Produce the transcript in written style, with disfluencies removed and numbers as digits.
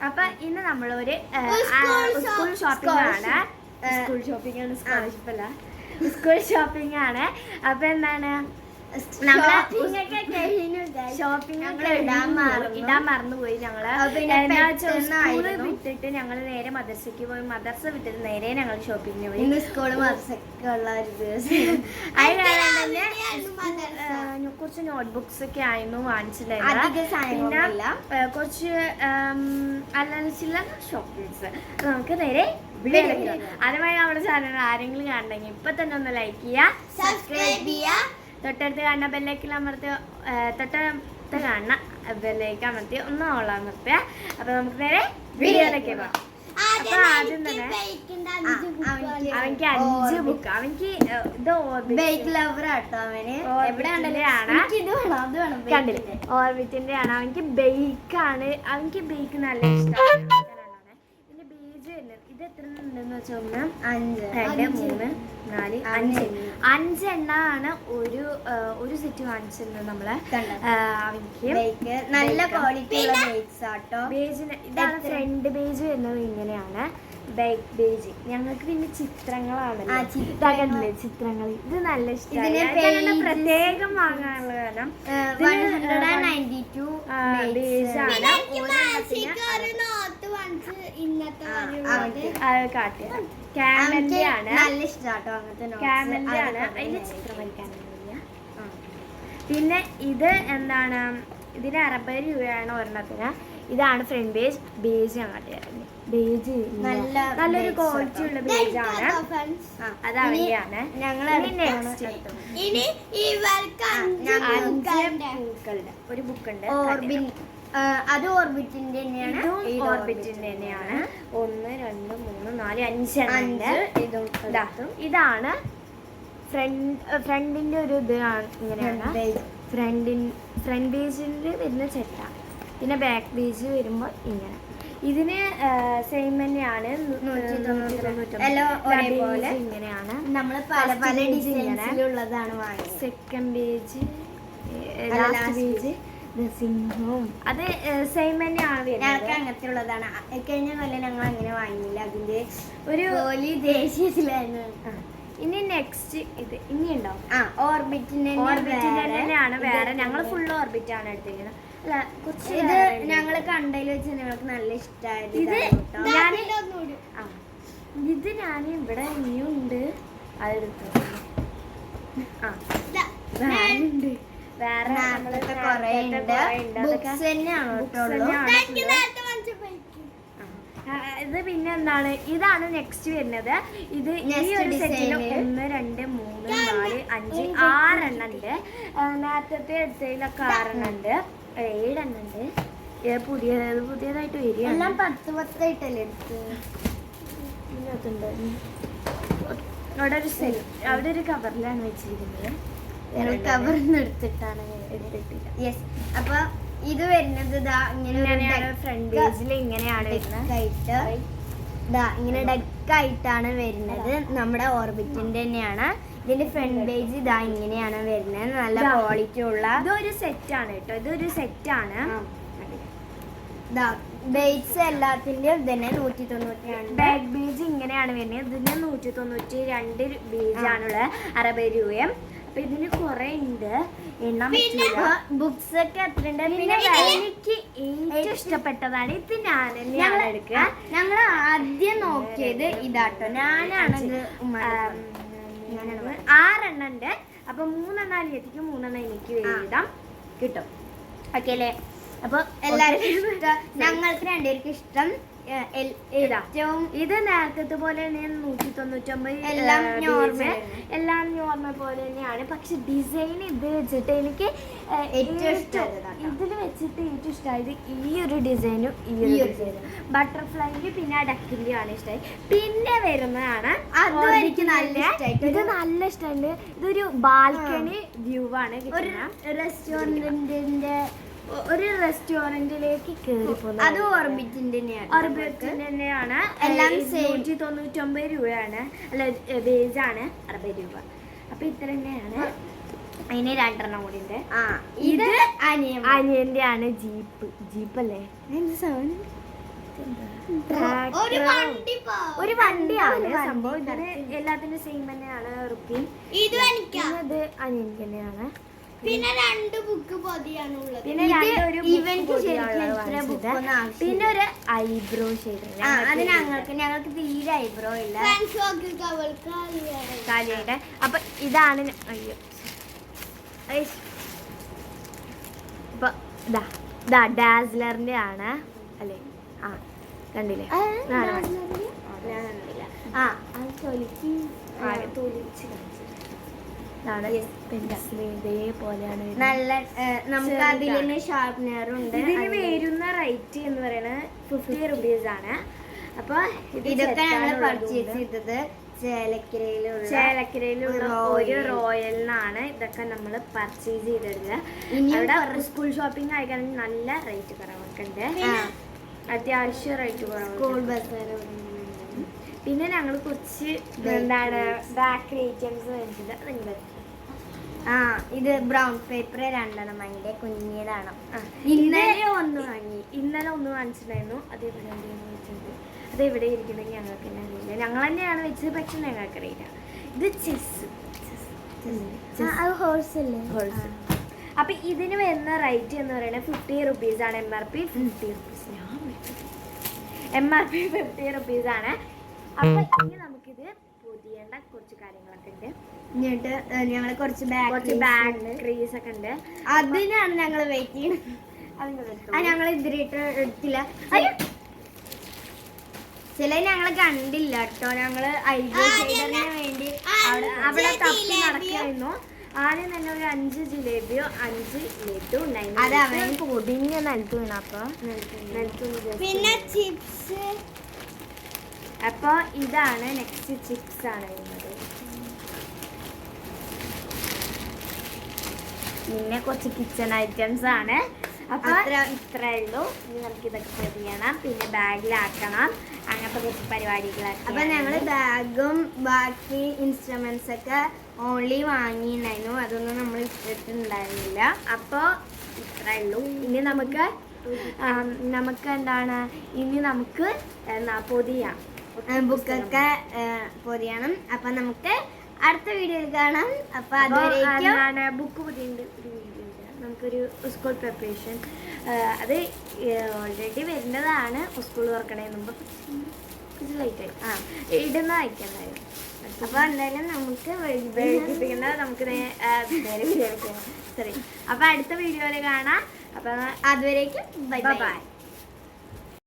അപ്പൊ ഇന്ന് നമ്മളൊരു സ്കൂൾ ഷോപ്പിംഗ് ആണ്. സ്കൂൾ ഷോപ്പിംഗ് ആണ്, സ്കോളർഷിപ്പ് അല്ല, സ്കൂൾ ഷോപ്പിംഗ് ആണ്. അപ്പൊ എന്താണ് ഷോപ്പിംഗ് ഇടാൻ മറന്നുപോയി ഞങ്ങള്. സ്കൂള് വിട്ടിട്ട് ഞങ്ങള് നേരെ മദ്രസക്ക് പോയി, മദ്രസ വിട്ടിട്ട് നേരെ ഞങ്ങൾ ഷോപ്പിങ്ങിന് പോയി. സ്കൂള് മദ്രസക്കുള്ള ഒരു ദിവസം അതിന് കുറച്ച് നോട്ട്ബുക്സ് ഒക്കെ ആയിരുന്നു വാങ്ങിച്ചിട്ടുണ്ടായിരുന്നു. പിന്നെ കുറച്ച് അല്ലറച്ചില്ല ഷോപ്പിങ്സ്. നമുക്ക് നേരെ അതുമായി നമ്മുടെ ചാനൽ ആരെങ്കിലും കാണണമെങ്കിൽ ഇപ്പൊ തന്നെ ഒന്ന് ലൈക്ക് ചെയ്യുക, സബ്സ്ക്രൈബ് ചെയ്യുക, തൊട്ടടുത്ത് കാണുന്ന ബെല്ലൈക്കൻ അമർത്തി, തൊട്ടടുത്ത് കാണുന്ന ബെല്ലൈക്കൻ അമർത്തി ഒന്ന് ഓൾ അമർത്തുക. അപ്പൊ നമുക്ക് നേരെ വീഡിയോയിലേക്ക് പോകാം. അപ്പൊ ആദ്യം തന്നെ അവൻക്ക് 5 ബുക്ക്, അവൻക്ക് ഇത് കണ്ടില്ലേ, ഓർബിറ്റിന്റെ ആണ്. അവൻക്ക് ബേക്കാണ്, അവൻക്ക് ബേക്ക് നല്ല ഇഷ്ടമാണ്. ഇത് എത്ര ഉണ്ടെന്ന് വെച്ചാൽ 1 2 3 4 5 എണ്ണാണ് ഒരു സെറ്റ് വാങ്ങിച്ചിരുന്നത് നമ്മള്. അവൻക്ക് നല്ല ക്വാളിറ്റി ബേജിന് ഇതാണ് ഫ്രണ്ട് ബേജ് വരുന്നത്. ഇങ്ങനെയാണ് ബാക്ക് ബേജ്. ഞങ്ങൾക്ക് പിന്നെ ചിത്രങ്ങളാണല്ലോ, ചിത്രങ്ങൾ. ഇത് നല്ല ഇഷ്ടമാണ്, പ്രത്യേകം വാങ്ങാനുള്ള കാരണം ക്യാമലിന്റെ ആണ്, നല്ല ഇഷ്ടാട്ടോ അങ്ങനത്തെ ക്യാമലിന്റെ ആണ്. അതിന്റെ ചിത്രം വരയ്ക്കാനില്ല. പിന്നെ ഇത് എന്താണ്, ഇതിന് 60 രൂപയാണ് ഒരെണ്ണത്തിന്. ഇതാണ് ഫ്രണ്ട് ബേജ് അങ്ങോട്ട് ബേജ് നല്ലൊരു ക്വാളിറ്റി ഉള്ള ബേജാണ്. അത് അവന്റെയാണ്. ഒരു ബുക്ക് ഉണ്ട്, അത് ഓർബിറ്റിന്റെ തന്നെയാണ്. 1 2 3 4 5 എണ്ണം. ഇതാണ് ഫ്രണ്ടിന്റെ ഒരു ഇത് ഇങ്ങനെയാണ്. ഫ്രണ്ട് പേജിൽ വരുന്ന ചെട്ട. പിന്നെ ബാക്ക് പേജ് വരുമ്പോൾ ഇങ്ങനെ. ഇതിന് സെയിം തന്നെയാണ്, 190. ഇങ്ങനെയാണ് നമ്മൾ പല ഡിസൈനിലുള്ളതാണ് വാങ്ങിയത്. സെക്കൻഡ് പേജ്, ലാസ്റ്റ് പേജ് സിംഹവും അത് സെയിം തന്നെയാണ് വരുന്നത്. അങ്ങനത്തെ ഉള്ളതാണ്. കഴിഞ്ഞ കൊല്ലം ഞങ്ങൾ അങ്ങനെ വാങ്ങിയില്ല, അതിന്റെ ഒരു ദേശീയത്തിലായിരുന്നു. ഇനി നെക്സ്റ്റ് ഇത് ഇനിയുണ്ടോ? ഓർബിറ്റിന്റെ തന്നെയാണ് വേറെ. ഞങ്ങൾ ഫുൾ ഓർബിറ്റ് ആണ് എടുത്തിരിക്കുന്നത്. അല്ല, കുറച്ച് ഇത് ഞങ്ങള് കണ്ടതിൽ വെച്ച് ഞങ്ങൾക്ക് നല്ല ഇഷ്ടമായത്. ഇത് ഞാൻ ഇവിടെ ഇനിയും ഉണ്ട്, അതെടുത്തു. വേറെ ഇത് പിന്നെ എന്താണ്, ഇതാണ് നെക്സ്റ്റ് വരുന്നത്. ഇത് ഈ ഒരു സെറ്റിൽ 1 2 3 4 5 6 എണ്ണം ഉണ്ട്. നേരത്തെ എടുത്തതിലൊക്കെ 6 എണ്ണം ഉണ്ട്, 7 എണ്ണം ഉണ്ട്. പുതിയതായിട്ട് വരികയാണ്. 10 ആയിട്ടല്ലേ അവിടെ ഒരു സെറ്റ്, അവിടെ ഒരു കവറിലാണ് വെച്ചിരിക്കുന്നത്. കവറിന്ന് എടുത്തിട്ടാണ് എടുത്തിട്ടില്ല. യെസ്. അപ്പൊ ഇത് വരുന്നത് ഇങ്ങനെയാണ്. ഫ്രണ്ട് പേജിൽ ഇങ്ങനെയാണ് ഇങ്ങനെ ഡെക്കായിട്ടാണ് വരുന്നത്. നമ്മുടെ ഓർബിറ്റിന്റെ തന്നെയാണ്. ഇതിന്റെ ഫ്രണ്ട് പേജ് ഇങ്ങനെയാണ് വരുന്നത്. നല്ല ക്വാളിറ്റി ഉള്ള ഇതൊരു സെറ്റാണ് കേട്ടോ, ഇതൊരു സെറ്റാണ്. ബേസ് എല്ലാത്തിന്റെയും തന്നെ 192. ബാക്ക് ബേജ് ഇങ്ങനെയാണ് വരുന്നത്. ഇതിന് 192 ബേജാണുള്ളത്, 60 രൂപയും. അപ്പൊ ഇതിന് കുറെ ഉണ്ട്, എണ്ണം ബുക്സ് ഒക്കെ എത്ര ഉണ്ട്. പിന്നെ എനിക്ക് ഏറ്റവും ഇഷ്ടപ്പെട്ടതാണ് ഇത്. ഞാൻ തന്നെയാണ് എടുക്കുക. ഞങ്ങൾ ആദ്യം നോക്കിയത് ഇതാട്ടോ. ഞാനാണത് 6 എണ്ണം ഉണ്ട്. അപ്പൊ 3 എണ്ണം അനിയത്തിക്ക്, 3 എണ്ണം എനിക്ക് എഴുതാം കിട്ടും. ഓക്കെ അല്ലേ? അപ്പൊ എല്ലാവർക്കും ഞങ്ങൾക്ക് 2 പേർക്കും ഇഷ്ടം ഏറ്റവും ഇത് നേരത്തെ പോലെ തന്നെ 199. എല്ലാം നോർമൽ പോലെ തന്നെയാണ്. പക്ഷെ ഡിസൈൻ ഇത് വെച്ചിട്ട് എനിക്ക് ഏറ്റവും ഇഷ്ടം, ഇതിൽ വെച്ചിട്ട് ഏറ്റവും ഇഷ്ടമായത് ഈ ഒരു ഡിസൈനും ഈ ഒരു ഡിസൈനും. ബട്ടർഫ്ലൈന്റെ പിന്നെ ഡക്കിന്റെ ആണ് ഇഷ്ടമായി. പിന്നെ വരുന്നതാണ് എനിക്ക് നല്ല ഇഷ്ടമായിട്ട്. ഇത് നല്ല ഇഷ്ടമുണ്ട്. ഇതൊരു ബാൽക്കണി വ്യൂ ആണ്. ഒരു റെസ്റ്റോറന്റിലേക്ക് കയറി പോകുന്നത്. അത് ഓർബിറ്റിന്റെ തന്നെയാണ്. എല്ലാം 199 രൂപയാണ്. അല്ല, ബേജാണ് 60 രൂപ. അപ്പൊ ഇത്ര തന്നെയാണ്. അതിന് 2 എണ്ണം കൂടി ഉണ്ട്. ഇത് അനിയന്റെ ആണ്. ജീപ്പ് അല്ലേ? ഒരു വണ്ടിയാണ് സംഭവം. ഇതിന് എല്ലാത്തിനും സെയിം തന്നെയാണ് റുപ്പി. ഇത് അനിയൻ തന്നെയാണ്. പിന്നെ 2 ബുക്ക് പൊതിയാണുള്ളത്. പിന്നെ പിന്നെ ഒരു ഐബ്രോ ഷെയ്ഡ്. അത് ഞങ്ങൾക്ക് തീരെ ഐബ്രോ ഇല്ല. കാര്യമായിട്ട് അപ്പൊ ഇതാണ്. അയ്യോ അപ്പൊ ഇതാ ഡാസ്ലറിന്റെ ആണ് അല്ലേ? ആ കണ്ടില്ലേ? ഇതേപോലെയാണ് നല്ല നമുക്ക് അതിന് ഷാർപ്പ്നറും ഉണ്ട്. ഇതിന് വരുന്ന റേറ്റ് എന്ന് പറയുന്നത് 50 rupees ആണ്. അപ്പൊ ഇതൊക്കെ ഞങ്ങൾ പർച്ചേസ് ചെയ്തത് ചേലക്കരയിലുള്ള ഒരു റോയലിനാണ് ഇതൊക്കെ നമ്മൾ പർച്ചേസ് ചെയ്തെടുക്കുക. ഇവിടെ സ്കൂൾ ഷോപ്പിംഗ് ആയിക്കാണെങ്കിൽ നല്ല റേറ്റ് കുറവൊക്കെ ഉണ്ട്. അത്യാവശ്യം റേറ്റ് കുറവ്. പിന്നെ ഞങ്ങൾ കുറച്ച് എന്താണ് ബേക്കറി ഐറ്റംസ് മേടിച്ചത്. അതുണ്ട്. ഇത് ബ്രൗൺ പേപ്പർ 2 അതിന്റെ കുഞ്ഞിയതാണ്. ഇന്നലെ ഒന്ന് വാങ്ങിച്ചിട്ടുണ്ടായിരുന്നു. അത് എവിടെ വെച്ചിട്ടുണ്ട്. അത് എവിടെ ഇരിക്കണമെങ്കിൽ ഞങ്ങൾക്ക് തന്നെ അറിയില്ല. ഞങ്ങൾ തന്നെയാണ് വെച്ചത്, പക്ഷെ ഞങ്ങൾക്ക് അറിയില്ല. ഇത് ചെസ്. അപ്പൊ ഇതിന് വരുന്ന റേറ്റ് എന്ന് പറയുന്നത് 50 rupees ആണ്. MRP 50 rupees. MRP 50 rupees ആണ്. അപ്പൊ ഇനി നമുക്കിത് പൊതിയേണ്ട കുറച്ച് കാര്യങ്ങളൊക്കെ ഉണ്ട്. എന്നിട്ട് ഞങ്ങൾ കുറച്ച് ബാക്ടറീസ് ഒക്കെ ഉണ്ട്. അതിനാണ് ഞങ്ങൾ വെയിറ്റ് ചെയ്യുന്നത്. ഞങ്ങൾ ഇതിലിട്ട് എടുത്തില്ല. ചില ഞങ്ങള് കണ്ടില്ല കേട്ടോ. ഞങ്ങള് ഐബ്രോ ഷെയ്ഡറിന് വേണ്ടി അവിടെ തപ്പി നടക്കായിരുന്നു. ആദ്യം തന്നെ ഒരു 5 ജിലേബിയോ 5 ലഡു ഉണ്ടായിരുന്നു. അത് അവൻ പൊടിഞ്ഞ നിലത്ത് വീണ. അപ്പൊ പിന്നെ ചിപ്സ്. അപ്പൊ ഇതാണ് നെക്സ്റ്റ് ചിപ്സ് ആണ് വരുന്നത്. പിന്നെ കുറച്ച് കിച്ചൺ ഐറ്റംസ് ആണ്. അപ്പൊ ഇത്രേ ഉള്ളൂ. ഇനി നമുക്ക് ഇതൊക്കെ പൊതിയണം, പിന്നെ ബാഗിലാക്കണം, അങ്ങനത്തെ കുറച്ച് പരിപാടികളൊക്കെ. അപ്പൊ ഞങ്ങള് ബാഗും ബാക്കി ഇൻസ്ട്രുമെന്റ്സ് ഒക്കെ ഓൺലി വാങ്ങിയിട്ടുണ്ടായിരുന്നു. അതൊന്നും നമ്മൾ ഇട്ടിട്ടുണ്ടായിരുന്നില്ല. അപ്പോൾ ഇത്രേ ഉള്ളൂ. ഇനി നമുക്ക് എന്താണ്, ഇനി നമുക്ക് പൊതിയാം, ബുക്കൊക്കെ പൊതിയണം. അപ്പൊ നമുക്ക് അടുത്ത വീഡിയോയിൽ കാണാം. അപ്പൊ അതുവരെ ബുക്ക് പൊതിയുണ്ട് ഒരു വീഡിയോ. നമുക്കൊരു സ്കൂൾ പ്രിപ്പറേഷൻ അത് ഓൾറെഡി വരുന്നതാണ്. സ്കൂൾ തുറക്കണതിന് മുമ്പ് കുറച്ച് ലൈറ്റായി ഇടുന്ന അയക്കണ്ടായിരുന്നു. അപ്പൊ എന്തായാലും നമുക്ക് നമുക്ക് നേരെ വീഡിയോ സോറി. അപ്പൊ അടുത്ത വീഡിയോയിൽ കാണാം. അപ്പൊ അതുവരേക്കും ബൈ ബൈ.